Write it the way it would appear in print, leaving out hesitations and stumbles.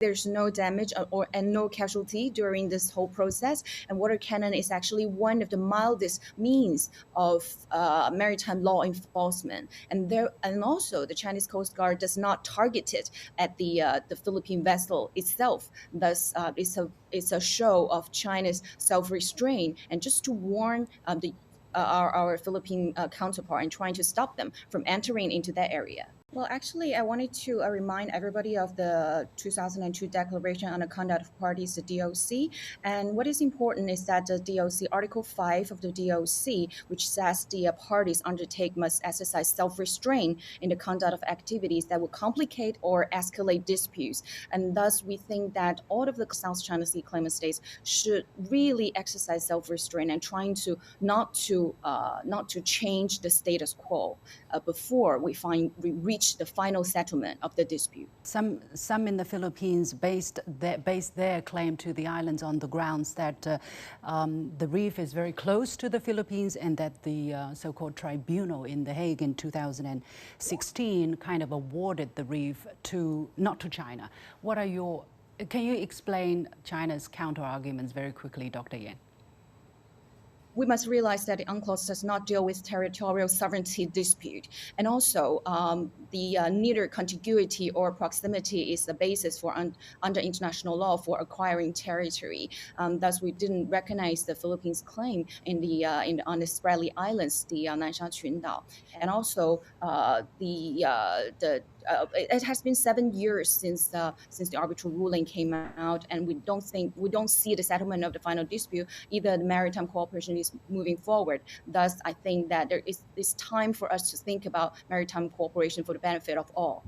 there's no damage and no casualty during this whole process. And water cannon is actually one of the mildest means of maritime law enforcement. And also the Chinese Coast Guard does not target it at the Philippine vessel itself. Thus, it's a show of China's self-restraint, and just to warn our Philippine counterpart and trying to stop them from entering into that area. Well, actually, I wanted to remind everybody of the 2002 Declaration on the Conduct of Parties, the DOC. And what is important is that the DOC, Article 5 of the DOC, which says the parties undertake must exercise self-restraint in the conduct of activities that will complicate or escalate disputes. And thus, we think that all of the South China Sea claimant states should really exercise self-restraint and trying to not to change the status quo before we reach the final settlement of the dispute. Some in the Philippines based their claim to the islands on the grounds that the reef is very close to the Philippines, and that the so-called tribunal in The Hague in 2016 kind of awarded the reef not to China. Can you explain China's counter-arguments very quickly, Dr. Yan? We must realize that the UNCLOS does not deal with territorial sovereignty dispute. And also, neither contiguity or proximity is the basis for under international law for acquiring territory. Thus, we didn't recognize the Philippines' claim on the Spratly Islands, the Nansha Qundao. And also, it has been 7 years since the arbitral ruling came out, and we don't see the settlement of the final dispute. Either the maritime cooperation is moving forward. Thus, I think that it's time for us to think about maritime cooperation for the benefit of all.